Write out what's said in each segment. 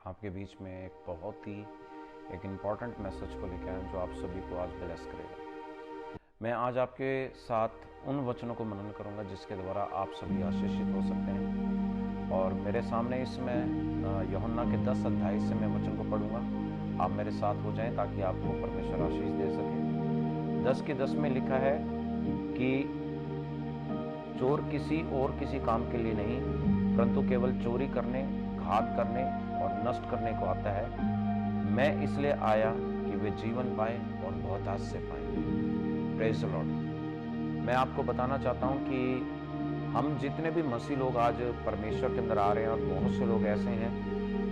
आपके बीच में एक इम्पॉर्टेंट मैसेज को लेकर आया जो आप सभी को आज ब्लेस करेगा। मैं आज आपके साथ उन वचनों को मनन करूंगा जिसके द्वारा आप सभी आशीषित हो सकते हैं। और मेरे सामने इसमें यूहन्ना के 10 अध्याय से मैं वचन को पढ़ूंगा। आप मेरे साथ हो जाएं ताकि आपको परमेश्वर आशीष दे सके। 10 के 10 में लिखा है कि चोर किसी और किसी काम के लिए नहीं परंतु केवल चोरी करने, घात करने और नष्ट करने को आता है। मैं इसलिए आया कि वे जीवन पाए और बहुतायत से पाए। Praise the Lord. मैं आपको बताना चाहता हूं कि हम जितने भी मसीह लोग आज परमेश्वर के अंदर आ रहे हैं और बहुत से लोग ऐसे हैं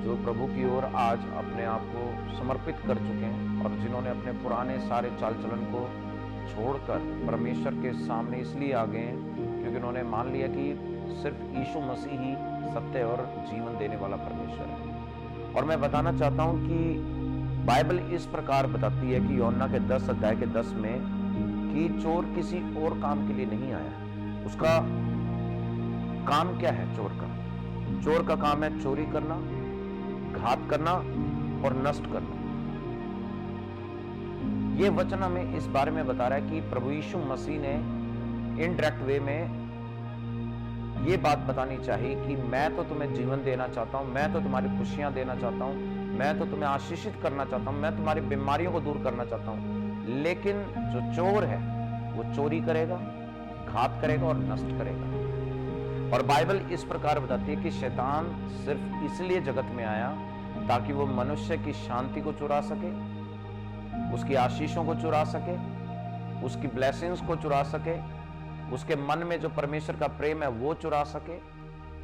जो प्रभु की ओर आज अपने आप को समर्पित कर चुके हैं और जिन्होंने अपने पुराने सारे चाल चलन को छोड़कर परमेश्वर के सामने इसलिए आ गए हैं क्योंकि उन्होंने मान लिया कि सिर्फ यीशु मसीह ही सत्य और जीवन देने वाला परमेश्वर है। और मैं बताना चाहता हूं कि बाइबल इस प्रकार बताती है कि यूहन्ना के 10 अध्याय के 10 में कि चोर किसी और काम के लिए नहीं आया। उसका काम क्या है? चोर का काम है चोरी करना, घात करना और नष्ट करना। यह वचन हमें इस बारे में बता रहा है कि प्रभु यीशु मसीह ने इनडायरेक्ट वे में ये बात बतानी चाहिए कि मैं तो तुम्हें जीवन देना चाहता हूं, मैं तो तुम्हारी खुशियां देना चाहता हूं, मैं तो तुम्हें आशीषित करना चाहता हूं, मैं तुम्हारी बीमारियों को दूर करना चाहता हूं। लेकिन जो चोर है वो चोरी करेगा, घात करेगा और नष्ट करेगा। और बाइबल इस प्रकार बताती है कि शैतान सिर्फ इसलिए जगत में आया ताकि वो मनुष्य की शांति को चुरा सके, उसकी आशीषों को चुरा सके, उसकी ब्लेसिंग्स को चुरा सके, उसके मन में जो परमेश्वर का प्रेम है वो चुरा सके।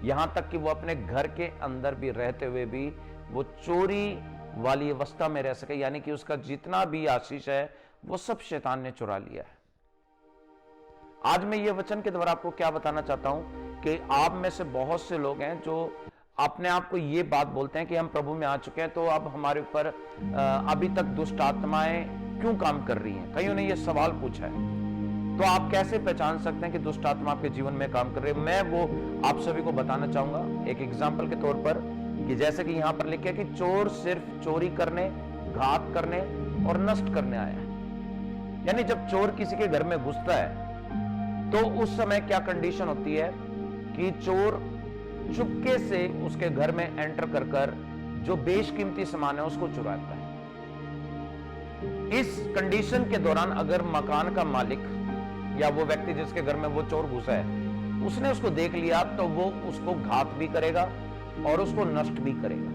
यहां तक कि वो अपने घर के अंदर भी रहते हुए भी वो चोरी वाली अवस्था में रह सके, यानी कि उसका जितना भी आशीष है वो सब शैतान ने चुरा लिया है। आज मैं ये वचन के द्वारा आपको क्या बताना चाहता हूं कि आप में से बहुत से लोग हैं जो अपने आप को ये बात बोलते हैं कि हम प्रभु में आ चुके हैं तो अब हमारे ऊपर अभी तक दुष्ट आत्माएं क्यों काम कर रही हैं। कईयों ने ये सवाल पूछा है। तो आप कैसे पहचान सकते हैं कि दुष्ट आत्मा आपके जीवन में काम कर रही है? मैं वो आप सभी को बताना चाहूंगा एक एग्जाम्पल के तौर पर कि जैसे कि यहां पर लिखा है कि चोर सिर्फ चोरी करने, घात करने और नष्ट करने आया है। यानी जब चोर किसी के घर में घुसता है तो उस समय क्या कंडीशन होती है कि चोर चुपके से उसके घर में एंटर कर जो बेशकीमती सामान है उसको चुराता है। इस कंडीशन के दौरान अगर मकान का मालिक या वो व्यक्ति जिसके घर में वो चोर घुसा है उसने उसको देख लिया तो वो उसको घात भी करेगा और उसको नष्ट भी करेगा।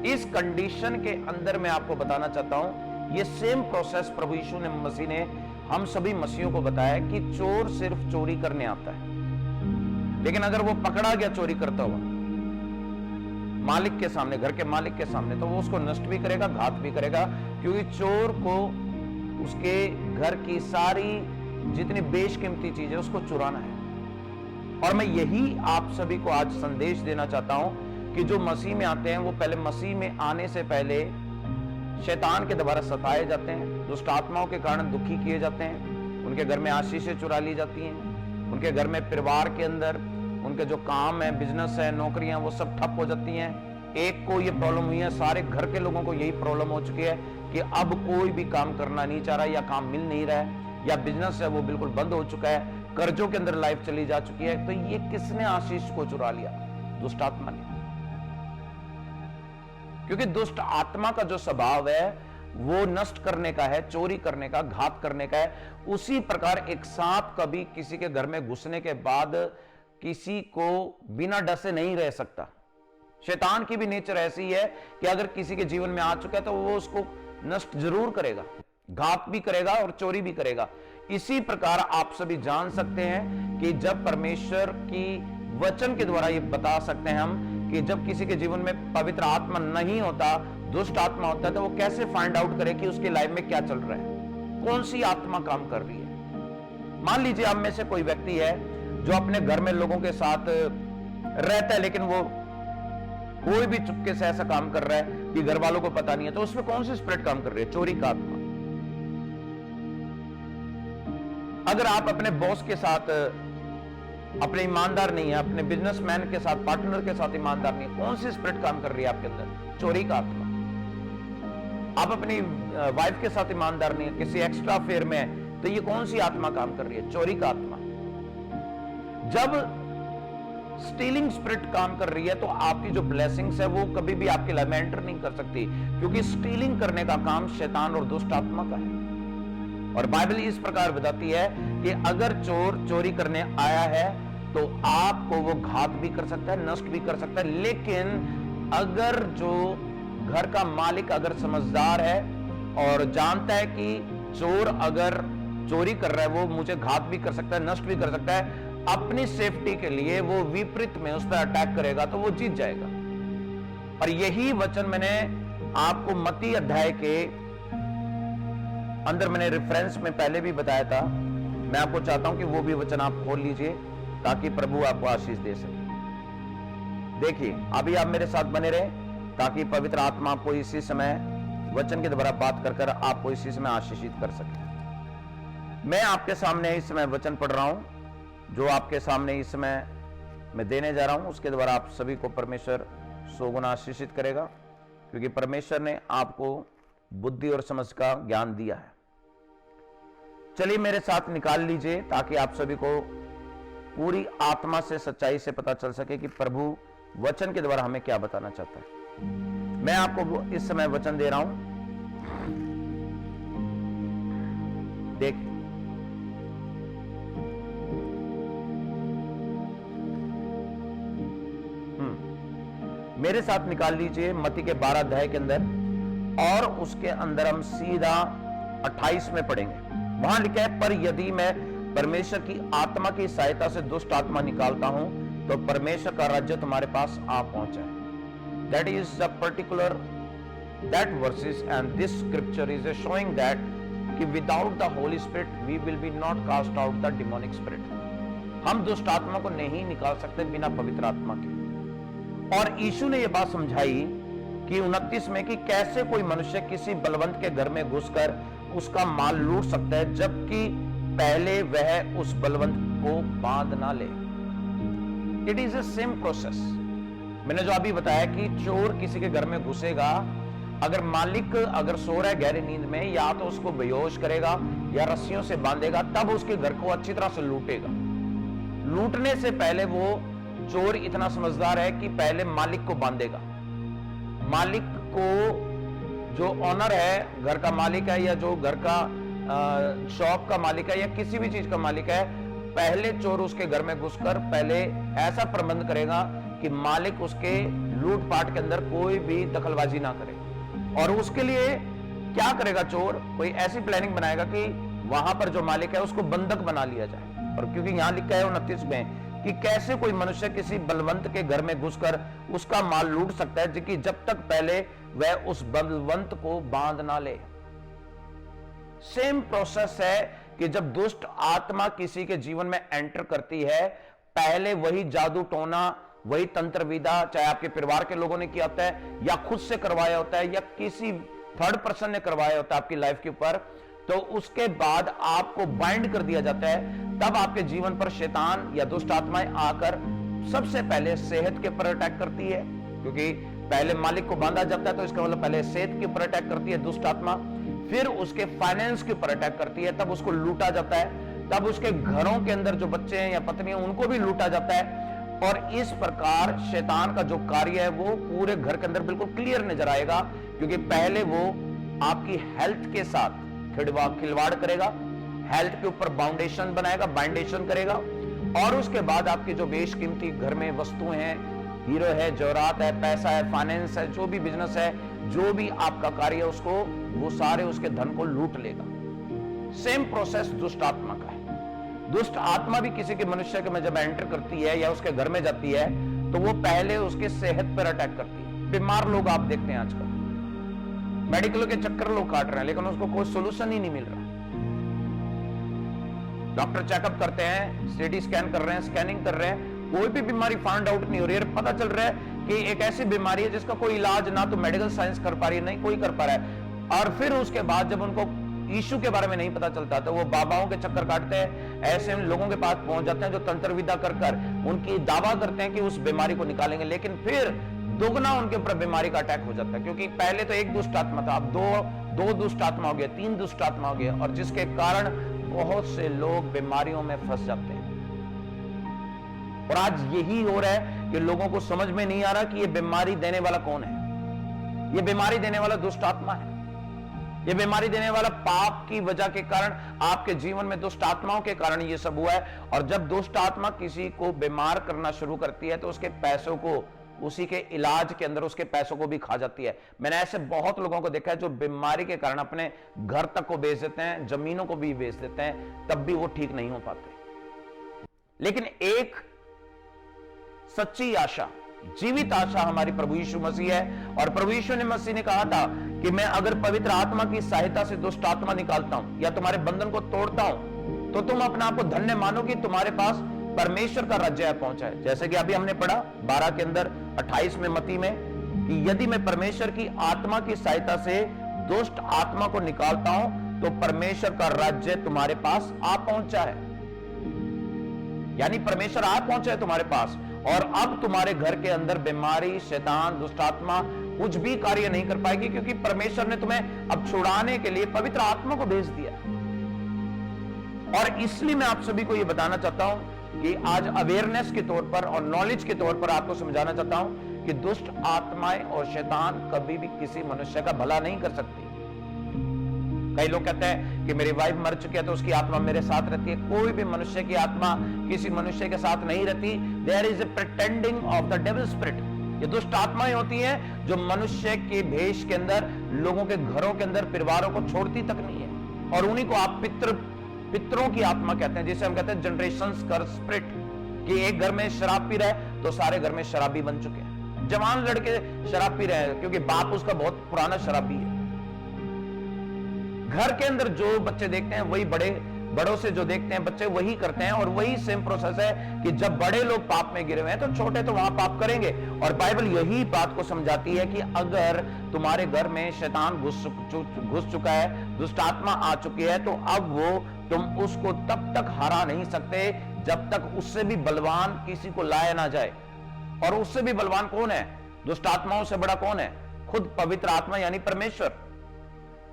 इस कंडीशन के अंदर मैं आपको बताना चाहता हूं ये सेम प्रोसेस प्रभु यीशु ने मसीह ने हम सभी मसीहों को बताया कि चोर सिर्फ चोरी करने आता है, लेकिन अगर वो पकड़ा गया चोरी करता हुआ मालिक के सामने, घर के मालिक के सामने, तो वो उसको नष्ट भी करेगा, घात भी करेगा, क्योंकि चोर को उसके घर की सारी जितनी बेशकीमती चीज है उसको चुराना है। और मैं यही आप सभी को आज संदेश देना चाहता हूं कि जो मसीह में आते हैं वो पहले मसीह में आने से पहले शैतान के द्वारा सताए जाते हैं, दुष्ट आत्माओं के कारण दुखी किए जाते हैं, उनके घर में आशीषें चुरा ली जाती हैं, उनके घर में परिवार के अंदर उनके जो काम है, बिजनेस है, नौकरियां, वो सब ठप हो जाती हैं। एक को ये प्रॉब्लम हुई है, सारे घर के लोगों को यही प्रॉब्लम हो चुकी है कि अब कोई भी काम करना नहीं चाह रहा, या काम मिल नहीं रहा है, या बिजनेस है वो बिल्कुल बंद हो चुका है, कर्जों के अंदर लाइफ चली जा चुकी है। तो ये किसने आशीष को चुरा लिया? दुष्ट आत्मा ने। क्योंकि दुष्ट आत्मा का जो स्वभाव है वो नष्ट करने का है, चोरी करने का, घात करने का है। उसी प्रकार एक सांप कभी किसी के घर में घुसने के बाद किसी को बिना डर से नहीं रह सकता। शैतान की भी नेचर ऐसी है कि अगर किसी के जीवन में आ चुका है तो वो उसको नष्ट जरूर करेगा, घात भी करेगा और चोरी भी करेगा। इसी प्रकार आप सभी जान सकते हैं कि जब परमेश्वर की वचन के द्वारा ये बता सकते हैं हम कि जब किसी के जीवन में पवित्र आत्मा नहीं होता, दुष्ट आत्मा होता है, तो वो कैसे फाइंड आउट करे कि उसकी लाइफ में क्या चल रहा है, कौन सी आत्मा काम कर रही है। मान लीजिए आप में से कोई व्यक्ति है जो अपने घर में लोगों के साथ रहता है लेकिन वो कोई भी चुपके से ऐसा काम कर रहा है कि घर वालों को पता नहीं है, तो उसमें कौन सी स्पिरिट काम कर रही है? चोरी का आत्मा। अगर आप अपने बॉस के साथ अपने ईमानदार नहीं है, अपने बिजनेसमैन के साथ, पार्टनर के साथ ईमानदार नहीं है, कौन सी स्पिरिट काम कर रही है आपके अंदर? चोरी का आत्मा। आप अपनी वाइफ के साथ ईमानदार नहीं है, किसी एक्स्ट्रा अफेयर में है, तो ये कौन सी आत्मा काम कर रही है? चोरी का आत्मा। जब स्टीलिंग स्पिरिट काम कर रही है तो आपकी जो ब्लेसिंग्स है वो कभी भी आपकी लाइफ में एंटर नहीं कर सकती, क्योंकि स्टीलिंग करने का काम शैतान और दुष्ट आत्मा का है। और बाइबल इस प्रकार बताती है कि अगर चोर चोरी करने आया है तो आपको वो घात भी कर सकता है, नष्ट भी कर सकता है, लेकिन अगर जो घर का मालिक अगर समझदार है और जानता है कि चोर अगर चोरी कर रहा है वो मुझे घात भी कर सकता है, नष्ट भी कर सकता है, अपनी सेफ्टी के लिए वो विपरीत में उस पर अटैक करेगा तो वो जीत जाएगा। और यही वचन मैंने आपको मत्ती अध्याय के अंदर मैंने रेफरेंस में पहले भी बताया था। मैं आपको चाहता हूं कि वो भी वचन आप खोल लीजिए ताकि प्रभु आपको आशीष दे सके। देखिए, अभी आप मेरे साथ बने रहे ताकि पवित्र आत्मा आपको इसी समय वचन के द्वारा बात कर कर आपको इसी समय आशीषित कर सके। मैं आपके सामने इस समय वचन पढ़ रहा हूं जो आपके सामने इस समय मैं देने जा रहा हूं, उसके द्वारा आप सभी को परमेश्वर सौगुना आशीषित करेगा, क्योंकि परमेश्वर ने आपको बुद्धि और समझ का ज्ञान दिया है। चलिए मेरे साथ निकाल लीजिए ताकि आप सभी को पूरी आत्मा से, सच्चाई से पता चल सके कि प्रभु वचन के द्वारा हमें क्या बताना चाहता है। मैं आपको इस समय वचन दे रहा हूं, देखिए। मेरे साथ निकाल लीजिए मत्ती के 12 अध्याय के अंदर, और उसके अंदर हम सीधा 28 में पढ़ेंगे। वहां लिखा है, पर यदि मैं परमेश्वर की आत्मा की सहायता से दुष्ट आत्मा निकालता हूं तो परमेश्वर का राज्य तुम्हारे पास आ पहुंचा है। That is the particular that verses and this scripture is showing that कि without the Holy Spirit we will be not cast out the demonic spirit। हम दुष्ट आत्मा को नहीं निकाल सकते बिना पवित्र आत्मा के। और यीशु ने यह बात समझाई कि 29 में कि कैसे कोई मनुष्य किसी बलवंत के घर में घुसकर उसका माल लूट सकता है जबकि पहले वह उस बलवंत को बांध ना ले। It is a same process. मैंने जो अभी बताया कि चोर किसी के घर में घुसेगा, अगर मालिक अगर सो रहा है गहरी नींद में, या तो उसको बेहोश करेगा या रस्सियों से बांधेगा, तब उसके घर को अच्छी तरह से लूटेगा। लूटने से पहले वो चोर इतना समझदार है कि पहले मालिक को बांधेगा। मालिक को, जो ऑनर है, घर का मालिक है या जो घर का शॉप का मालिक है या किसी भी चीज का मालिक है, पहले चोर उसके घर में घुसकर पहले ऐसा प्रबंध करेगा कि मालिक उसके लूटपाट के अंदर कोई भी दखलबाजी ना करे। और उसके लिए क्या करेगा चोर? कोई ऐसी प्लानिंग बनाएगा कि वहां पर जो मालिक है उसको बंधक बना लिया जाए। और क्योंकि यहां लिखा है 29 में कि कैसे कोई मनुष्य किसी बलवंत के घर में घुसकर उसका माल लूट सकता है कि जब तक पहले वह उस बलवंत को बांध ना ले। सेम प्रोसेस है कि जब दुष्ट आत्मा किसी के जीवन में एंटर करती है, पहले वही जादू टोना, वही तंत्र विदा, चाहे आपके परिवार के लोगों ने किया होता है या खुद से करवाया होता है या किसी थर्ड पर्सन ने करवाया होता है आपकी लाइफ के ऊपर, तो उसके बाद आपको बाइंड कर दिया जाता है। तब आपके जीवन पर शैतान या दुष्ट आत्माएं आकर सबसे पहले सेहत के ऊपर अटैक करती है, क्योंकि पहले मालिक को बांधा जाता है तो इसका मतलब पहले सेहत के ऊपर अटैक करती है दुष्ट आत्मा, फिर उसके फाइनेंस के ऊपर अटैक करती है, तब उसको लूटा जाता है, तब उसके घरों के अंदर जो बच्चे हैं या पत्नी हैं उनको भी लूटा जाता है। और इस प्रकार शैतान का जो कार्य है वो पूरे घर के अंदर बिल्कुल क्लियर नजर आएगा, क्योंकि पहले वो आपकी हेल्थ के साथ खिलवाड़ करेगा, हेल्थ के ऊपर बाउंडेशन बनाएगा, बाइंडेशन करेगा, और उसके बाद आपकी जो बेशकीमती घर में वस्तुएं हैं, हीरो है, जौरात है, पैसा है, फाइनेंस है, जो भी बिजनेस है, जो भी आपका कार्य है, उसको वो सारे उसके धन को लूट लेगा। सेम प्रोसेस दुष्ट आत्मा का है। दुष्ट आत्मा भी किसी के मनुष्य के में जब एंटर करती है या उसके घर में जाती है तो वो पहले उसके सेहत पर अटैक करती है। बीमार लोग आप देखते हैं आजकल, मेडिकल के चक्कर लोग काट रहे हैं, लेकिन उसको कोई सोल्यूशन ही नहीं मिल रहा। डॉक्टर चेकअप करते हैं, सीटी स्कैन कर रहे हैं, स्कैनिंग कर रहे हैं, कोई भी बीमारी फाइंड आउट नहीं हो रही है। पता चल रहा है कि एक ऐसी बीमारी है जिसका कोई इलाज ना तो मेडिकल साइंस कर पा रही है, नहीं कोई कर पा रहा है। और फिर उसके बाद जब उनको यीशु के बारे में नहीं पता चलता तो वो बाबाओं के चक्कर काटते हैं, ऐसे लोगों के पास पहुंच जाते हैं जो तंत्र विद्या कर कर उनकी दावा करते हैं कि उस बीमारी को निकालेंगे, लेकिन फिर दोगुना उनके ऊपर बीमारी का अटैक हो जाता है, क्योंकि पहले तो एक दुष्ट आत्मा था, अब दो दुष्ट आत्मा हो गया, 3 दुष्ट आत्मा हो गया, और जिसके कारण बहुत से लोग बीमारियों में फंस जाते हैं। और आज यही हो रहा है कि लोगों को समझ में नहीं आ रहा कि ये बीमारी देने वाला कौन है। ये बीमारी देने वाला दुष्ट आत्मा है। ये बीमारी देने वाला पाप की वजह के कारण, आपके जीवन में दुष्ट आत्माओं के कारण ये सब हुआ है। और जब दुष्ट आत्मा किसी को बीमार करना शुरू करती है तो उसके पैसों को, उसी के इलाज के अंदर उसके पैसों को भी खा जाती है। मैंने ऐसे बहुत लोगों को देखा है जो बीमारी के कारण अपने घर तक को बेच देते हैं, जमीनों को भी बेच देते हैं, तब भी वो ठीक नहीं हो पाते। लेकिन एक सच्ची आशा, जीवित आशा हमारी प्रभु यीशु मसीह है। और प्रभु यीशु मसीह ने कहा था कि मैं अगर पवित्र आत्मा की सहायता से दुष्ट आत्मा निकालता हूं या तुम्हारे बंधन को तोड़ता हूं तो तुम अपने आप को धन्य मानो कि तुम्हारे पास परमेश्वर का राज्य पहुंचा है। जैसे कि अभी हमने पढ़ा 12 के अंदर 28 में मत्ती में कि यदि मैं परमेश्वर की आत्मा की सहायता से दुष्ट आत्मा को निकालता हूं तो परमेश्वर का राज्य तुम्हारे पास आ पहुंचा है। यानी परमेश्वर आ पहुंचा है तुम्हारे पास, और अब तुम्हारे घर के अंदर बीमारी, शैतान, दुष्ट आत्मा कुछ भी कार्य नहीं कर पाएगी, क्योंकि परमेश्वर ने तुम्हें अब छुड़ाने के लिए पवित्र आत्मा को भेज दिया। और इसलिए मैं आप सभी को यह बताना चाहता हूं कि आज अवेयरनेस के तौर पर और नॉलेज के तौर पर आपको समझाना चाहता हूं कि दुष्ट आत्माएं और शैतान कभी भी किसी मनुष्य का भला नहीं कर सकती। कई लोग कहते हैं कि मेरी वाइफ मर चुकी है तो उसकी आत्मा मेरे साथ रहती है। कोई भी मनुष्य की आत्मा किसी मनुष्य के साथ नहीं रहती। There is a pretending of the devil spirit. ये दुष्ट आत्माएं होती हैं जो मनुष्य के भेष के अंदर, लोगों के घरों के अंदर, परिवारों को छोड़ती तक नहीं है। और उन्हीं को आप पितरों की आत्मा कहते हैं, जिसे हम कहते हैं जनरेशंस कर्स स्पिरिट, कि एक घर में शराब पी रहा है तो सारे घर में शराबी बन चुके हैं। जवान लड़के शराब पी रहे हैं क्योंकि बाप उसका बहुत पुराना शराबी है। घर के अंदर जो बच्चे देखते हैं वही बड़ों से जो देखते हैं बच्चे वही करते हैं। और वही सेम प्रोसेस है कि जब बड़े लोग पाप में गिरे हुए हैं तो छोटे तो वहां पाप करेंगे। और बाइबल यही बात को समझाती है कि अगर तुम्हारे घर में शैतान घुस चुका है, दुष्ट आत्मा आ चुकी है, तो अब तुम उसको तब तक हरा नहीं सकते जब तक उससे भी बलवान किसी को लाया ना जाए। और उससे भी बलवान कौन है? दुष्ट आत्माओं से बड़ा कौन है? खुद पवित्र आत्मा यानी परमेश्वर।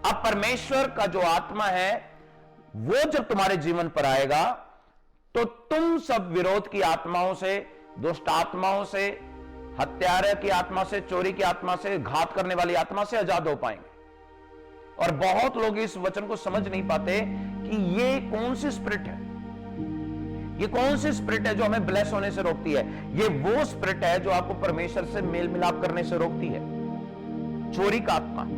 अब परमेश्वर का जो आत्मा है वो जब तुम्हारे जीवन पर आएगा तो तुम सब विरोध की आत्माओं से, दुष्ट आत्माओं से, हत्यारे की आत्मा से, चोरी की आत्मा से, घात करने वाली आत्मा से आजाद हो पाएंगे। और बहुत लोग इस वचन को समझ नहीं पाते कि ये कौन सी स्पिरिट है। ये कौन सी स्पिरिट है जो हमें ब्लेस होने से रोकती है? ये वो स्पिरिट है जो आपको परमेश्वर से मेल मिलाप करने से रोकती है। चोरी का आत्मा।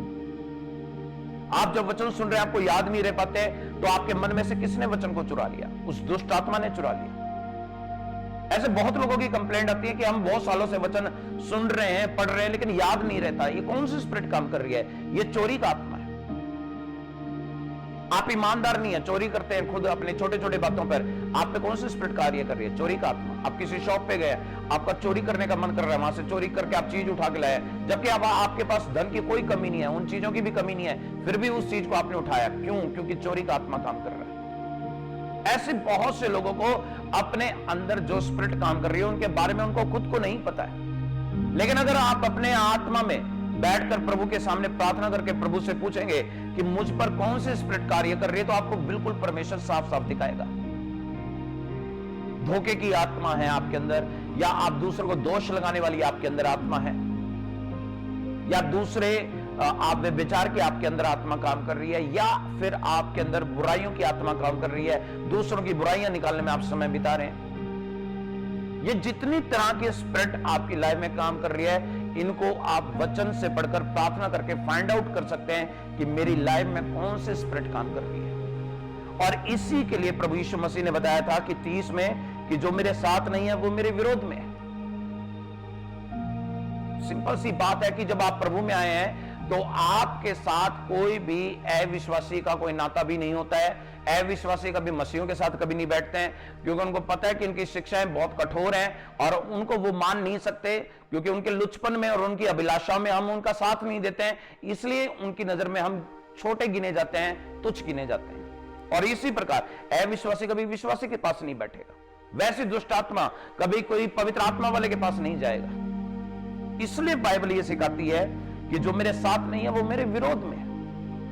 आप जब वचन सुन रहे हैं आपको याद नहीं रह पाते तो आपके मन में से किसने वचन को चुरा लिया? उस दुष्ट आत्मा ने चुरा लिया। ऐसे बहुत लोगों की कंप्लेंट आती है कि हम बहुत सालों से वचन सुन रहे हैं, पढ़ रहे हैं, लेकिन याद नहीं रहता। ये कौन सी स्पिरिट काम कर रही है? ये चोरी का आत्मा है। आप ईमानदार नहीं है, चोरी करते हैं खुद अपने छोटे छोटे बातों पर। आप पे कौन सी स्पिरिट कार्य कर रही है? चोरी का आत्मा। आप किसी शॉप पे गए, आपका चोरी करने का मन कर रहा है, वहां से चोरी करके आप चीज उठा के लाए, जबकि अब आपके पास धन की कोई कमी नहीं है, उन चीजों की भी कमी नहीं है, फिर भी उस चीज को आपने उठाया। क्यों? क्योंकि चोरी का आत्मा काम कर रहा है। ऐसे बहुत से लोगों को अपने अंदर जो स्पिरिट काम कर रही है उनके बारे में उनको खुद को नहीं पता है। लेकिन अगर आप अपने आत्मा में बैठकर प्रभु के सामने प्रार्थना करके प्रभु से पूछेंगे कि मुझ पर कौन सी स्पिरिट कार्य कर रही है, तो आपको बिल्कुल परमेश्वर साफ साफ दिखाएगा। धोखे की आत्मा है आपके अंदर, या आप दूसरों को दोष लगाने वाली आपके अंदर आत्मा है, या दूसरे आप विचार की आपके अंदर आत्मा काम कर रही है, या फिर आपके अंदर बुराइयों की आत्मा काम कर रही है, दूसरों की बुराइयां निकालने में आप समय बिता रहे हैं। ये जितनी तरह की स्पिरिट आपकी लाइफ में काम कर रही है, इनको आप वचन से पढ़कर प्रार्थना करके फाइंड आउट कर सकते हैं कि मेरी लाइफ में कौन सी स्पिरिट काम कर रही है। और इसी के लिए प्रभु यीशु मसीह ने बताया था कि 30 में कि जो मेरे साथ नहीं है वो मेरे विरोध में है। सिंपल सी बात है कि जब आप प्रभु में आए हैं तो आपके साथ कोई भी अविश्वासी का कोई नाता भी नहीं होता है। अविश्वासी कभी मसीहों के साथ कभी नहीं बैठते हैं, क्योंकि उनको पता है कि इनकी शिक्षाएं बहुत कठोर हैं और उनको वो मान नहीं सकते, क्योंकि उनके लुचपन में और उनकी अभिलाषा में हम उनका साथ नहीं देते हैं। इसलिए उनकी नजर में हम छोटे गिने जाते हैं, तुच्छ गिने जाते हैं। और इसी प्रकार अविश्वासी कभी विश्वासी के पास नहीं बैठेगा, वैसे दुष्ट आत्मा कभी कोई पवित्र आत्मा वाले के पास नहीं जाएगा। इसलिए बाइबल यह सिखाती है कि जो मेरे साथ नहीं है वो मेरे विरोध में है,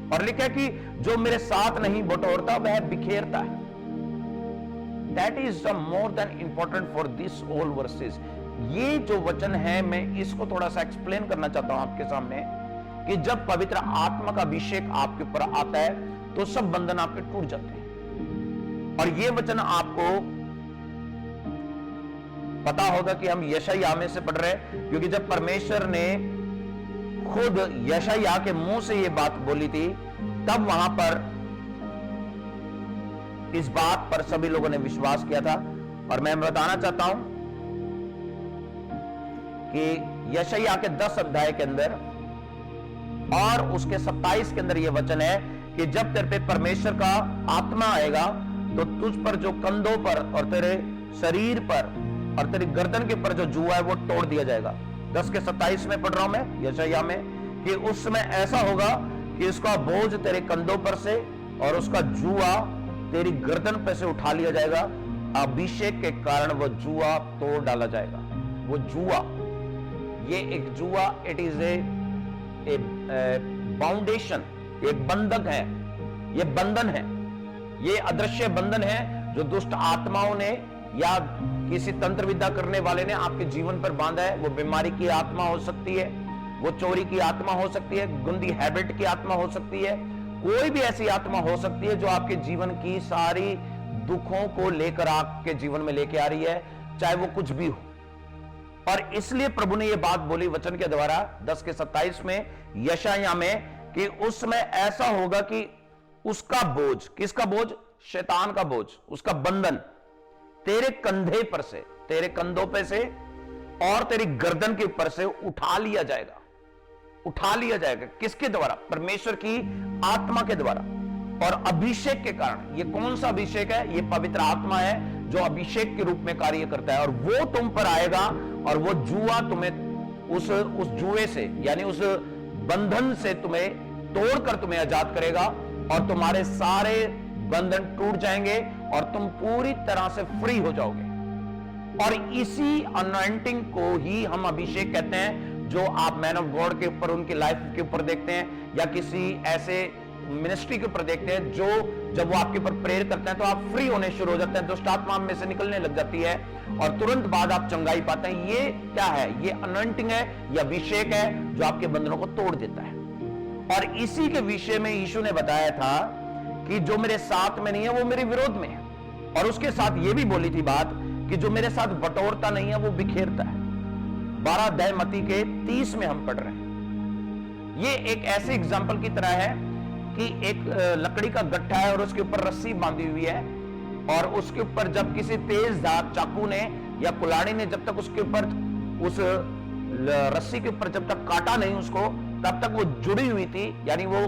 और लिखा है कि जो मेरे साथ नहीं बटोरता वह बिखेरता है। That is the more than important for this all versus. ये जो वचन है मैं इसको थोड़ा सा एक्सप्लेन करना चाहता हूं आपके सामने कि जब पवित्र आत्मा का अभिषेक आपके ऊपर आता है तो सब बंधन आपके टूट जाते हैं। और ये वचन आपको पता होगा कि हम यशायाह में से पढ़ रहे हैं, क्योंकि जब परमेश्वर ने खुद यशायाह के मुंह से ये बात बोली थी तब वहां पर इस बात पर सभी लोगों ने विश्वास किया था। और मैं बताना चाहता हूं कि यशायाह के 10 अध्याय के अंदर और उसके 27 के अंदर यह वचन है कि जब तेरे पे परमेश्वर का आत्मा आएगा तो तुझ पर जो कंधों पर और तेरे शरीर पर और तेरी गर्दन के ऊपर जो जुआ है वो तोड़ दिया जाएगा। 10 के 27 में पढ़ रहा हूं मैं यशायाह में कि उस समय ऐसा होगा कि उसका बोझ तेरे कंधों पर से और उसका जुआ तेरी गर्दन पर से उठा लिया जाएगा। अभिषेक के कारण वो जुआ तोड़ डाला जाएगा। वो जुआ, ये एक जुआ, इट इज ए फाउंडेशन, एक बंधक है, ये बंधन है, ये अदृश्य बंधन है जो दुष्ट आत्माओं ने या किसी तंत्र विद्या करने वाले ने आपके जीवन पर बांधा है। वो बीमारी की आत्मा हो सकती है, वो चोरी की आत्मा हो सकती है, गंदी हैबिट की आत्मा हो सकती है, कोई भी ऐसी आत्मा हो सकती है जो आपके जीवन की सारी दुखों को लेकर आपके जीवन में लेके आ रही है, चाहे वो कुछ भी हो। और इसलिए प्रभु ने यह बात बोली वचन के द्वारा 10 के 27 में यशायाह में कि उस समय ऐसा होगा कि उसका बोझ, किसका बोझ? शैतान का बोझ, उसका बंधन तेरे कंधे पर से, तेरे कंधों पे से और तेरी गर्दन के ऊपर से उठा लिया जाएगा। उठा लिया जाएगा किसके द्वारा? परमेश्वर की आत्मा के द्वारा और अभिषेक के कारण। ये कौन सा अभिषेक है? ये पवित्र आत्मा है जो अभिषेक के रूप में कार्य करता है, और वो तुम पर आएगा और वो जुआ तुम्हें उस जुए से यानी उस बंधन से तुम्हें तोड़कर तुम्हें आजाद करेगा और तुम्हारे सारे बंधन टूट जाएंगे और तुम पूरी तरह से फ्री हो जाओगे। और इसी अनॉइंटिंग को ही हम अभिषेक कहते हैं, जो आप मैन ऑफ गॉड के ऊपर, उनकी लाइफ के ऊपर देखते हैं या किसी ऐसे मिनिस्ट्री के ऊपर देखते हैं जो जब वो आपके ऊपर प्रेयर करते हैं तो आप फ्री होने शुरू हो जाते हैं, दुष्ट आत्मा में से निकलने लग जाती है और तुरंत बाद आप चंगाई पाते हैं। ये क्या है? ये अनॉइंटिंग है, ये अभिषेक है जो आपके बंधनों को तोड़ देता है। और इसी के विषय में यीशु ने बताया था कि जो मेरे साथ में नहीं है वो मेरे विरोध में है, और उसके साथ ये भी बोली थी बात कि जो मेरे साथ बटोरता नहीं है वो बिखेरता है। 12 अध्याय मत्ती के 30 में हम पढ़ रहे हैं। ये एक ऐसे एग्जाम्पल की तरह है कि एक लकड़ी का गट्ठा है और उसके ऊपर रस्सी बांधी हुई है, और उसके ऊपर जब किसी तेज धार चाकू ने या कुल्हाड़ी ने जब तक उसके ऊपर उस रस्सी के ऊपर जब तक काटा नहीं उसको, तब तक वो जुड़ी हुई थी, यानी वो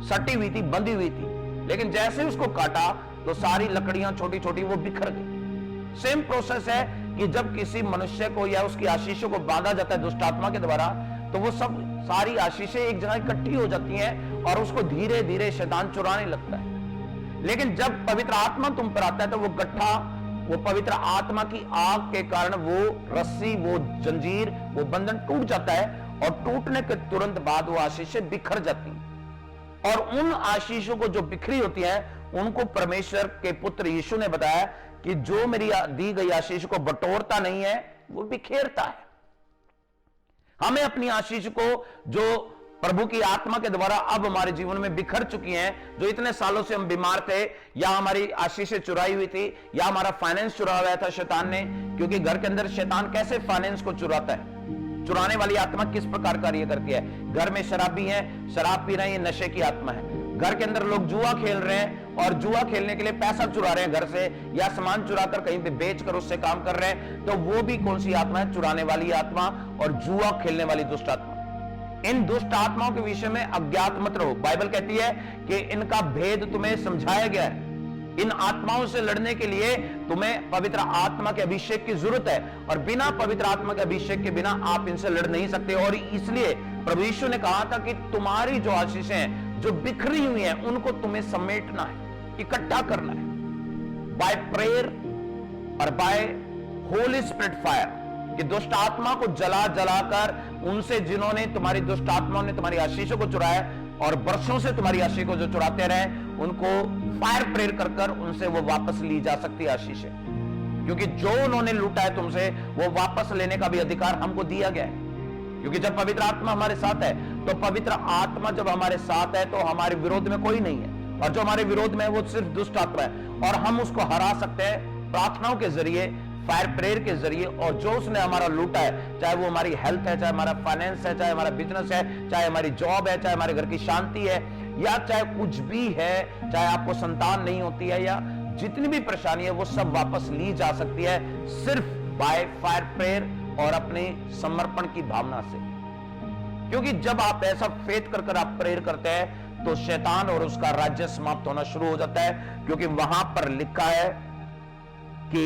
सटी हुई थी, बंधी हुई थी। लेकिन जैसे उसको काटा तो सारी लकड़ियां छोटी छोटी वो बिखर गई। सेम प्रोसेस है कि जब किसी मनुष्य को या उसकी आशीषों को बांधा जाता है दुष्ट आत्मा के द्वारा, तो वो सब सारी आशीषें एक जगह इकट्ठी हो जाती हैं और उसको धीरे धीरे शैतान चुराने लगता है। लेकिन जब पवित्र आत्मा तुम पर आता है तो वो गट्ठा, वो पवित्र आत्मा की आग के कारण वो रस्सी, वो जंजीर, वो बंधन टूट जाता है, और टूटने के तुरंत बाद वो आशीषें बिखर जाती हैं। और उन आशीषों को जो बिखरी होती हैं उनको परमेश्वर के पुत्र यीशु ने बताया कि जो मेरी दी गई आशीष को बटोरता नहीं है वो बिखेरता है। हमें अपनी आशीष को जो प्रभु की आत्मा के द्वारा अब हमारे जीवन में बिखर चुकी हैं, जो इतने सालों से हम बीमार थे या हमारी आशीषें चुराई हुई थी या हमारा फाइनेंस चुरा हुआ था शैतान ने, क्योंकि घर के अंदर शैतान कैसे फाइनेंस को चुराता है, चुराने वाली आत्मा किस प्रकार कार्य करती है। घर में शराबी है, शराब पी रहे हैं, ये नशे की आत्मा है। घर के अंदर लोग जुआ खेल रहे हैं और जुआ खेलने के लिए पैसा चुरा रहे हैं घर से, या सामान चुराकर कहीं पे बेचकर उससे काम कर रहे हैं, तो वो भी कौन सी आत्मा है? चुराने वाली आत्मा और जुआ खेलने वाली दुष्ट आत्मा। इन दुष्ट आत्माओं के विषय में अज्ञात मत रहो। बाइबल कहती है कि इनका भेद तुम्हें समझाया गया है। इन आत्माओं से लड़ने के लिए तुम्हें पवित्र आत्मा के अभिषेक की जरूरत है, और बिना पवित्र आत्मा के अभिषेक के बिना आप इनसे लड़ नहीं सकते। और इसलिए प्रभु यीशु ने कहा था कि तुम्हारी जो आशीषें हैं, जो बिखरी हुई है उनको तुम्हें समेटना है, इकट्ठा करना है बाय प्रेयर और बाय होली स्पिरिट फायर, कि दुष्ट आत्मा को जला जलाकर उनसे जिन्होंने तुम्हारी दुष्ट आत्माओं ने तुम्हारी आशीषों को चुराया और वर्षों से तुम्हारी आशीष को जो चुराते रहे, उनको फायर प्रेयर कर कर उनसे वो वापस ली जा सकती है आशीषें, क्योंकि जो उन्होंने लूटा है तुमसे वो वापस लेने का भी अधिकार हमको दिया गया है। क्योंकि जब पवित्र आत्मा हमारे साथ है, तो पवित्र आत्मा जब हमारे साथ है तो हमारे विरोध में कोई नहीं है, और जो हमारे विरोध में है वो सिर्फ दुष्ट आत्मा है, और हम उसको हरा सकते हैं प्रार्थनाओं के जरिए, फायर प्रेयर के जरिए। और जो उसने हमारा लूटा है, चाहे वो हमारी हेल्थ है, चाहे हमारा फाइनेंस है, चाहे हमारा बिजनेस है, चाहे हमारी जॉब है, चाहे हमारे घर की शांति है, या चाहे कुछ भी है, चाहे आपको संतान नहीं होती है, या जितनी भी परेशानी है, वो सब वापस ली जा सकती है सिर्फ बाय फायर प्रेयर और अपने समर्पण की भावना से। क्योंकि जब आप ऐसा फेथ कर आप प्रेयर करते हैं तो शैतान और उसका राज्य समाप्त होना शुरू हो जाता है। क्योंकि वहां पर लिखा है कि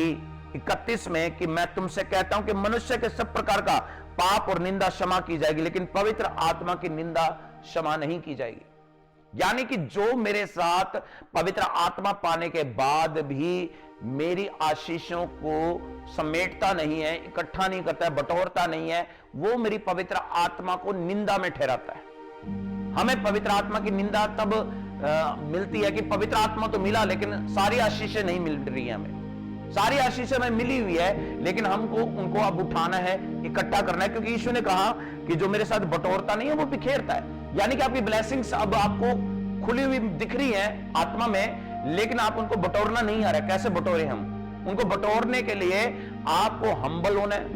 31 में कि मैं तुमसे कहता हूं कि मनुष्य के सब प्रकार का पाप और निंदा क्षमा की जाएगी, लेकिन पवित्र आत्मा की निंदा क्षमा नहीं की जाएगी। यानी कि जो मेरे साथ पवित्र आत्मा पाने के बाद भी मेरी आशीषों को समेटता नहीं है, इकट्ठा नहीं करता है, बटोरता नहीं है, वो मेरी पवित्र आत्मा को निंदा में ठहराता है। हमें पवित्र आत्मा की निंदा तब मिलती है कि पवित्र आत्मा तो मिला, लेकिन सारी आशीषें नहीं मिल रही है हमें। सारी आशीषें हमें मिली हुई है, लेकिन हमको उनको अब उठाना है, इकट्ठा करना है। क्योंकि यीशु ने कहा कि जो मेरे साथ बटोरता नहीं है वो बिखेरता है। यानी कि आपकी ब्लेसिंग्स अब आपको खुली हुई दिख रही है आत्मा में, लेकिन आप उनको बटोरना नहीं आ रहा है। कैसे बटोरे हम उनको? बटोरने के लिए आपको हम्बल होना है,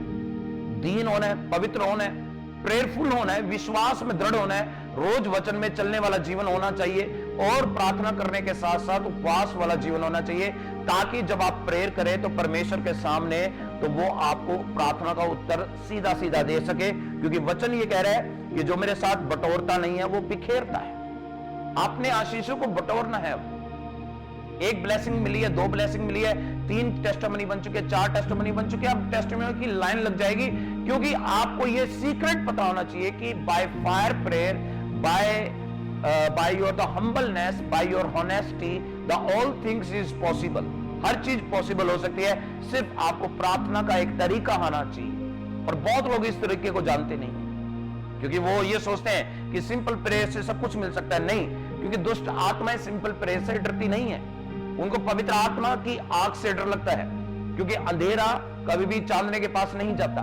दीन होना है, पवित्र होना है, प्रेयरफुल होना है, विश्वास में दृढ़ होना है, रोज वचन में चलने वाला जीवन होना चाहिए, और प्रार्थना करने के साथ साथ उपवास वाला जीवन होना चाहिए, ताकि जब आप प्रेयर करें तो परमेश्वर के सामने तो वो आपको प्रार्थना का उत्तर सीधा सीधा दे सके। क्योंकि वचन ये कह रहा है कि जो मेरे साथ बटोरता नहीं है वो बिखेरता है। आपने आशीषों को बटोरना है। अब एक ब्लेसिंग मिली है, 2 ब्लेसिंग मिली है, 3 टेस्टिमनी बन चुके, 4 टेस्टिमनी बन चुके, अब टेस्टिमनी की लाइन लग जाएगी। क्योंकि आपको यह सीक्रेट पता होना चाहिए कि by fire prayer, by your the humbleness, by your honesty, the all things is possible. हर चीज पॉसिबल हो सकती है, सिर्फ आपको प्रार्थना का एक तरीका आना चाहिए। और बहुत लोग इस तरीके को जानते नहीं, क्योंकि वो ये सोचते हैं कि सिंपल प्रेयर से सब कुछ मिल सकता है। नहीं, क्योंकि दुष्ट आत्माएं सिंपल प्रेयर से डरती नहीं है, उनको पवित्र आत्मा की आंख से डर लगता है। क्योंकि अंधेरा कभी भी चांदने के पास नहीं जाता,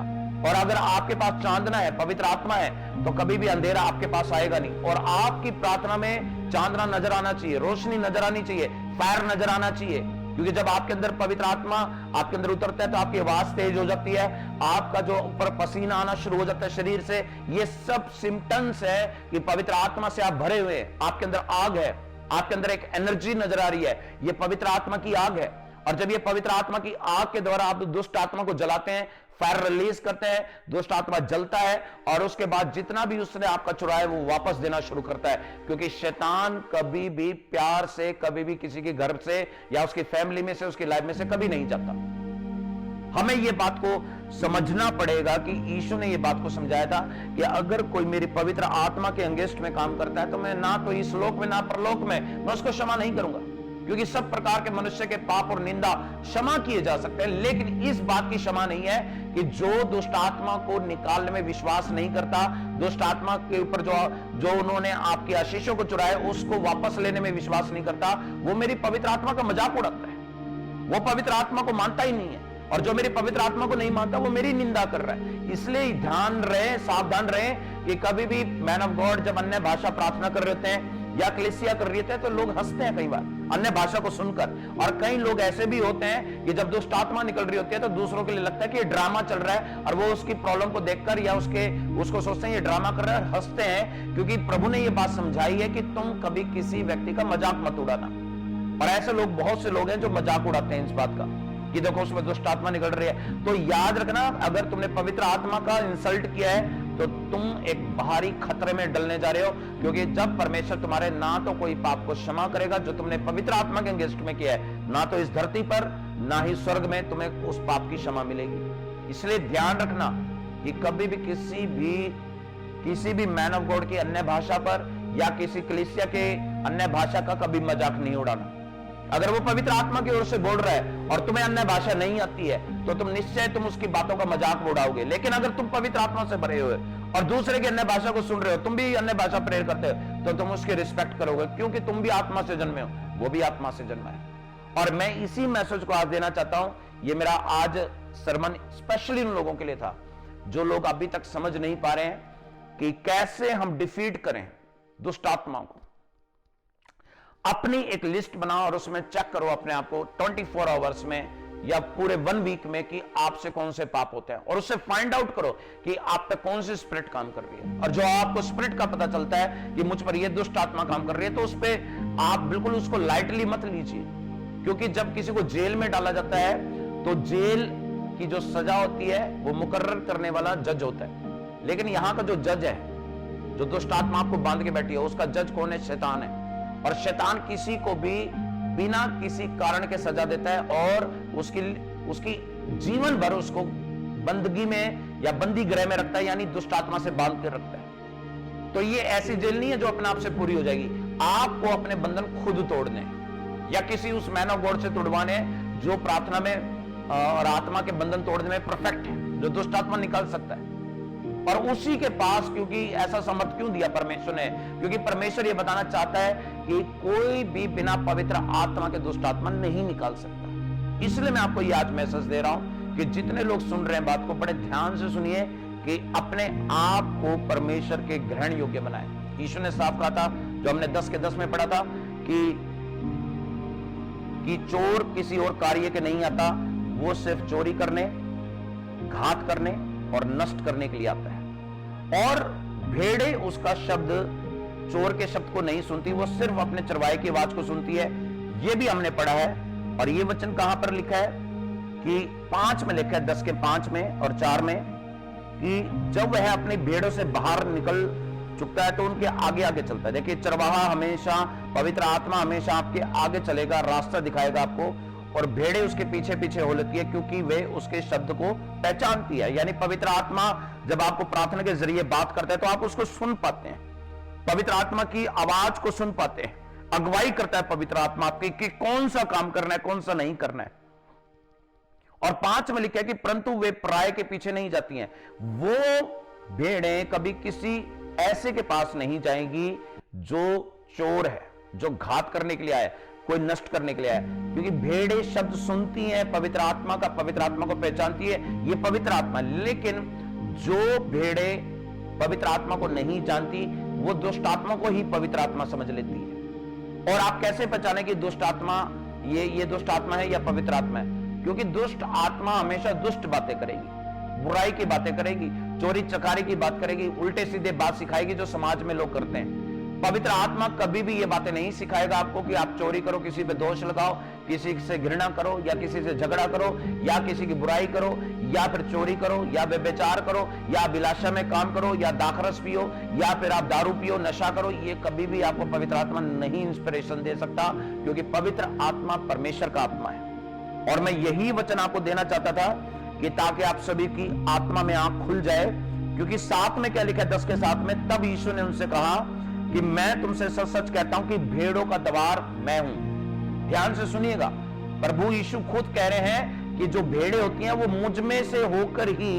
और अगर आपके पास चांदना है, पवित्र आत्मा है, तो कभी भी अंधेरा आपके पास आएगा नहीं। और आपकी प्रार्थना में चांदना नजर आना चाहिए, रोशनी नजर आनी चाहिए, फायर नजर आना चाहिए। क्योंकि जब आपके अंदर पवित्र आत्मा आपके अंदर उतरता है तो आपकी आवाज तेज हो जाती है, आपका जो ऊपर पसीना आना शुरू हो जाता है शरीर से। ये सब सिम्टम्स है कि पवित्र आत्मा से आप भरे हुए, आपके अंदर आग है, आपके अंदर एक एनर्जी नजर आ रही है, ये पवित्र आत्मा की आग है। और जब ये पवित्र आत्मा की आग के द्वारा आप दुष्ट आत्मा को जलाते हैं, फायर रिलीज करते हैं, दुष्ट आत्मा जलता है, और उसके बाद जितना भी उसने आपका चुराया है वो वापस देना शुरू करता है। क्योंकि शैतान कभी भी प्यार से, कभी भी किसी के घर से या उसकी फैमिली में से, उसकी लाइफ में से कभी नहीं जाता। हमें यह बात को समझना पड़ेगा कि यीशु ने यह बात को समझाया था कि अगर कोई मेरी पवित्र आत्मा के अंगेस्ट में काम करता है तो मैं ना तो इस लोक में ना परलोक में मैं उसको क्षमा नहीं करूंगा। क्योंकि सब प्रकार के मनुष्य के पाप और निंदा क्षमा किए जा सकते हैं, लेकिन इस बात की क्षमा नहीं है कि जो दुष्ट आत्मा को निकालने में विश्वास नहीं करता, दुष्ट आत्मा के ऊपर जो उन्होंने आपकी आशीषों को चुराए उसको वापस लेने में विश्वास नहीं करता, वो मेरी पवित्र आत्मा का मजाक उड़ाता है, वो पवित्र आत्मा को मानता ही नहीं है। और जो मेरी पवित्र आत्मा को नहीं मानता वो मेरी निंदा कर रहा है। इसलिए ध्यान रहे, सावधान रहे कि कभी भी मैन ऑफ गॉड जब अन्य भाषा प्रार्थना कर रहे होते हैं या कलीसिया कर रही है तो लोग हंसते हैं कई बार अन्य भाषा को सुनकर। और कई लोग ऐसे भी होते हैं कि जब दुष्ट आत्मा निकल रही होती है तो दूसरों के लिए लगता है कि ये ड्रामा चल रहा है, और वो उसकी प्रॉब्लम को देखकर या उसको सोचते हैं ये ड्रामा कर रहा है, हंसते हैं। क्योंकि प्रभु ने ये बात समझाई है कि तुम कभी किसी व्यक्ति का मजाक मत उड़ाना। और ऐसे लोग, बहुत से लोग हैं जो मजाक उड़ाते हैं इस बात का कि देखो उसमें दुष्ट आत्मा निकल रही है। तो याद रखना, अगर तुमने पवित्र आत्मा का इंसल्ट किया है तो तुम एक भारी खतरे में डलने जा रहे हो। क्योंकि जब परमेश्वर तुम्हारे ना तो कोई पाप को क्षमा करेगा जो तुमने पवित्र आत्मा के अगेंस्ट में किया है, ना तो इस धरती पर ना ही स्वर्ग में तुम्हें उस पाप की क्षमा मिलेगी। इसलिए ध्यान रखना कि कभी भी किसी भी मैन ऑफ गॉड की अन्य भाषा पर या किसी कलीसिया के अन्य भाषा का कभी मजाक नहीं उड़ाना। अगर वो पवित्र आत्मा की ओर से बोल रहा है और तुम्हें अन्य भाषा नहीं आती है तो तुम निश्चय तुम उसकी बातों का मजाक उड़ाओगे। लेकिन अगर तुम पवित्र आत्मा से भरे हुए और दूसरे की अन्य भाषा को सुन रहे हो, तुम भी अन्य भाषा प्रेयर करते हो, तो तुम उसकी रिस्पेक्ट करोगे, क्योंकि तुम भी आत्मा से जन्मे हो, वो भी आत्मा से जन्मा है। और मैं इसी मैसेज को आज देना चाहता हूं। ये मेरा आज सरमन स्पेशली उन लोगों के लिए था जो लोग अभी तक समझ नहीं पा रहे हैं कि कैसे हम डिफीट करें दुष्ट आत्माओं को। अपनी एक लिस्ट बनाओ और उसमें चेक करो अपने आप को 24 आवर्स में या पूरे 1 वीक में कि आपसे कौन से पाप होते हैं, और उससे फाइंड आउट करो कि आप पे कौन सी स्पिरिट काम कर रही है। और जो आपको स्पिरिट का पता चलता है कि मुझ पर ये दुष्ट आत्मा काम कर रही है, तो उस पर आप बिल्कुल उसको लाइटली मत लीजिए, क्योंकि जब किसी को जेल में डाला जाता है तो जेल की जो सजा होती है वो मुकर्रर करने वाला जज होता है। लेकिन यहां का जो जज है, जो दुष्ट आत्मा आपको बांध के बैठी है, उसका जज कौन है? शैतान है। और शैतान किसी को भी बिना किसी कारण के सजा देता है और उसकी जीवन भर उसको बंदगी में या बंदी गृह में रखता है, यानी दुष्ट आत्मा से बांध के रखता है। तो ये ऐसी जेल नहीं है जो अपने आप से पूरी हो जाएगी। आपको अपने बंधन खुद तोड़ने या किसी उस मैन ऑफ गॉड से तोड़वाने जो प्रार्थना में और आत्मा के बंधन तोड़ने में परफेक्ट है, जो दुष्ट आत्मा निकाल सकता है। और उसी के पास, क्योंकि ऐसा समर्थ क्यों दिया परमेश्वर ने? क्योंकि परमेश्वर यह बताना चाहता है कि कोई भी बिना पवित्र आत्मा के दुष्ट आत्मा नहीं निकाल सकता। इसलिए मैं आपको यह आज मैसेज दे रहा हूं कि जितने लोग सुन रहे हैं बात को बड़े ध्यान से सुनिए कि अपने आप को परमेश्वर के ग्रहण योग्य बनाए। यीशु ने साफ कहा था, जो हमने 10 के 10 में पढ़ा था, कि चोर किसी और कार्य के नहीं आता, वो सिर्फ चोरी करने, घात करने और नष्ट करने के लिए आता है। और भेड़े उसका शब्द, चोर के शब्द को नहीं सुनती, वो सिर्फ अपने चरवाहे की आवाज को सुनती है। ये भी हमने पढ़ा है। और ये वचन कहां पर लिखा है? कि 5 में लिखा है, 10 के 5 में और 4 में, कि जब वह अपनी भेड़ों से बाहर निकल चुकता है तो उनके आगे आगे चलता है। देखिए, चरवाहा हमेशा, पवित्र आत्मा हमेशा आपके आगे चलेगा, रास्ता दिखाएगा आपको, और भेड़े उसके पीछे पीछे हो लेती है, क्योंकि वे उसके शब्द को पहचानती है। यानी पवित्र आत्मा जब आपको प्रार्थना के जरिए बात करता है तो आप उसको सुन पाते हैं, पवित्र आत्मा की आवाज को सुन पाते हैं। अगुवाई करता है पवित्र आत्मा आपकी कि कौन सा काम करना है, कौन सा नहीं करना है। और 5 में लिखा है कि परंतु वे पराये के पीछे नहीं जाती हैं। वो भेड़ें कभी किसी ऐसे के पास नहीं जाएंगी जो चोर है, जो घात करने के लिए आया, कोई नष्ट करने के लिए आया। क्योंकि भेड़े शब्द सुनती हैं पवित्र आत्मा का, पवित्र आत्मा को पहचानती है, ये पवित्र आत्मा। लेकिन जो भेड़े पवित्र आत्मा को नहीं जानती, वो दुष्ट आत्मा को ही पवित्र आत्मा समझ लेती है। और आप कैसे पहचाने कि दुष्ट आत्मा ये दुष्ट आत्मा है या पवित्र आत्मा है? क्योंकि दुष्ट आत्मा हमेशा दुष्ट बातें करेगी, बुराई की बातें करेगी, चोरी चकारी की बात करेगी, उल्टे सीधे बात सिखाएगी जो समाज में लोग करते हैं। पवित्र आत्मा कभी भी ये बातें नहीं सिखाएगा आपको कि आप चोरी करो, किसी पे दोष लगाओ, किसी से घृणा करो, या किसी से झगड़ा करो, या किसी की बुराई करो, या फिर चोरी करो, या व्यभिचार करो, या अभिलाषा में काम करो, या दाखरस पियो, या फिर आप दारू पियो, नशा करो। ये कभी भी आपको पवित्र आत्मा नहीं इंस्पिरेशन दे सकता, क्योंकि पवित्र आत्मा परमेश्वर का आत्मा है। और मैं यही वचन आपको देना चाहता था कि ताकि आप सभी की आत्मा में आंख खुल जाए। क्योंकि 7 में क्या लिखा है, 10 के 7 में, तब यीशु ने उनसे कहा कि मैं तुमसे सच सच कहता हूं कि भेड़ों का द्वार मैं हूं। ध्यान से सुनिएगा, प्रभु यीशु खुद कह रहे हैं कि जो भेड़ें होती हैं वो मुझ में से होकर ही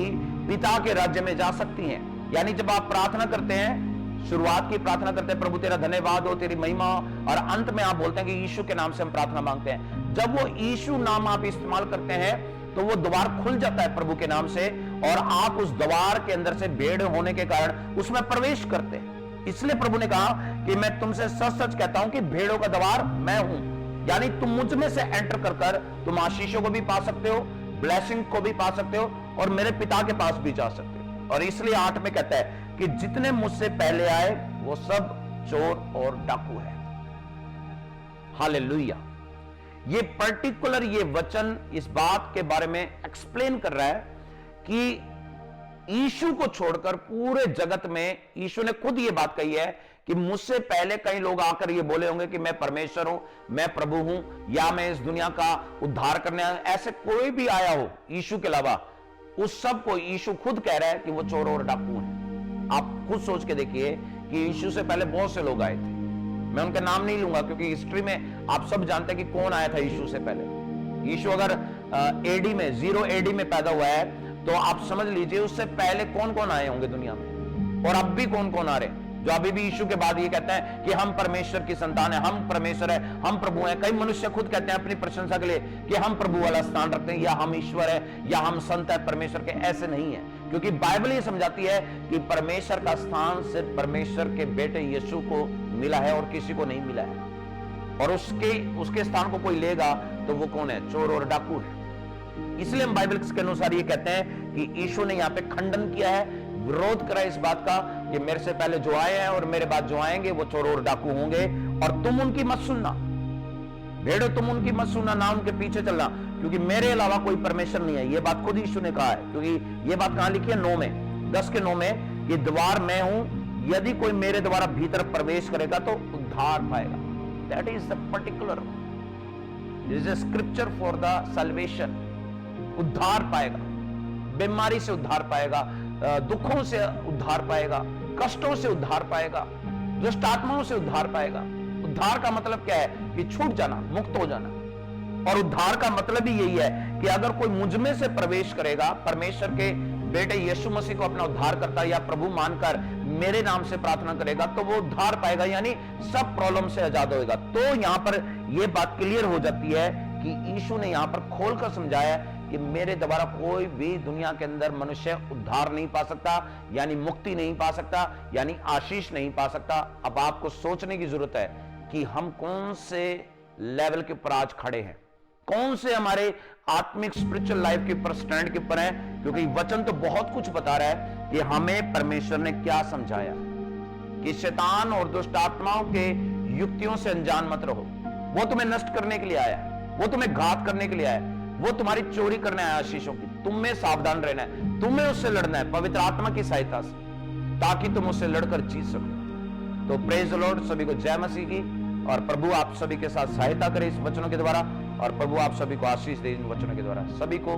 पिता के राज्य में जा सकती हैं। यानी जब आप प्रार्थना करते हैं, शुरुआत की प्रार्थना करते हैं, प्रभु तेरा धन्यवाद हो, तेरी महिमा, और अंत में आप बोलते हैं कि यीशु के नाम से हम प्रार्थना मांगते हैं। जब वो यीशु नाम आप इस्तेमाल करते हैं तो वो द्वार खुल जाता है प्रभु के नाम से, और आप उस द्वार के अंदर से भेड़ होने के कारण उसमें प्रवेश करते हैं। इसलिए प्रभु ने कहा कि मैं तुमसे सच सच कहता हूं कि भेड़ों का द्वार मैं हूं। यानी तुम मुझ में से एंटर कर कर तुम आशीषों को भी पा सकते हो, ब्लेसिंग को भी पा सकते हो, और मेरे पिता के पास भी जा सकते हो। और इसलिए 8 में कहता है कि जितने मुझसे पहले आए वो सब चोर और डाकू है। हालेलुया। ये पर्टिकुलर ये वचन इस बात के बारे में एक्सप्लेन कर रहा है कि यीशु को छोड़कर पूरे जगत में, यीशु ने खुद ये बात कही है कि मुझसे पहले कई लोग आकर ये बोले होंगे कि मैं परमेश्वर हूं, मैं प्रभु हूं, या मैं इस दुनिया का उद्धार करने आया। ऐसे कोई भी आया हो यीशु के अलावा, उस सब को यीशु खुद कह रहा है कि वो चोर और डाकू हैं। आप खुद सोच के देखिए कि कि यीशु से पहले बहुत से लोग आए थे। मैं उनका नाम नहीं लूंगा क्योंकि हिस्ट्री में आप सब जानते हैं कि कौन आया था यीशु से पहले। यीशु अगर एडी में 0 एडी में पैदा हुआ है तो आप समझ लीजिए उससे पहले कौन कौन आए होंगे दुनिया में, और अब भी कौन कौन आ रहे हैं जो अभी भी यीशु के बाद ये कहते हैं कि हम परमेश्वर की संतान है, हम परमेश्वर है, हम प्रभु हैं। कई मनुष्य खुद कहते हैं अपनी प्रशंसा के लिए कि हम प्रभु वाला स्थान रखते हैं, या हम ईश्वर है, या हम संत है परमेश्वर के। ऐसे नहीं है, क्योंकि बाइबल ये समझाती है कि परमेश्वर का स्थान सिर्फ परमेश्वर के बेटे यीशु को मिला है और किसी को नहीं मिला है। और उसके स्थान को कोई लेगा तो वो कौन है? चोर और डाकू है। इसलिए हम बाइबल के अनुसार ये कहते हैं कि यीशु ने यहाँ पे खंडन किया है, विरोध करा इस बात का कि मेरे से पहले जो आए हैं और मेरे बाद जो आएंगे वो चोर और डाकू होंगे, और तुम उनकी मत सुनना। भेड़ो तुम उनकी मत सुनना, ना उनके पीछे चलना, क्योंकि मेरे अलावा कोई परमेश्वर नहीं है। ये बात खुद यीशु ने कहा है, क्योंकि ये बात कहां लिखी है? 9 में 10 के 9 में, ये द्वार मैं हूं, यदि कोई मेरे द्वारा भीतर प्रवेश करेगा तो उद्धार पाएगा। That is the particular, this is a scripture for the salvation. उद्धार पाएगा, बीमारी से उद्धार पाएगा, दुखों से उद्धार पाएगा, कष्टों से उद्धार पाएगा, दुष्ट आत्माओं से उद्धार पाएगा। उद्धार का मतलब क्या है? कि छूट जाना, मुक्त हो जाना। और उद्धार का मतलब ही यही है कि अगर कोई मुझ में से प्रवेश करेगा, परमेश्वर के बेटे यीशु मसीह को अपना उद्धारकर्ता या प्रभु मानकर मेरे नाम से प्रार्थना करेगा तो वो उद्धार पाएगा, यानी सब प्रॉब्लम से आजाद होएगा। तो यहां पर यह बात क्लियर हो जाती है कि यीशु ने यहां पर खोलकर समझाया कि मेरे द्वारा कोई भी दुनिया के अंदर मनुष्य उद्धार नहीं पा सकता, यानी मुक्ति नहीं पा सकता, यानी आशीष नहीं पा सकता। अब आपको सोचने की जरूरत है कि हम कौन से लेवल के ऊपर आज खड़े हैं, कौन से हमारे आत्मिक स्पिरिचुअल लाइफ के ऊपर स्टैंड के ऊपर हैं, क्योंकि वचन तो बहुत कुछ बता रहा है कि हमें परमेश्वर ने क्या समझाया कि शैतान और दुष्ट आत्माओं के युक्तियों से अनजान मत रहो। वो तुम्हें नष्ट करने के लिए आया है, वो तुम्हें घात करने के लिए आया है, वो तुम्हारी चोरी करने आया आशीषों की। तुम्हें सावधान रहना है, तुम्हें उससे लड़ना है पवित्र आत्मा की सहायता से, ताकि तुम उससे लड़कर जीत सको। तो प्रेज द लॉर्ड, सभी को जय मसीह की, और प्रभु आप सभी के साथ सहायता करे इस वचनों के द्वारा, और प्रभु आप सभी को आशीष दे इन वचनों के द्वारा। सभी को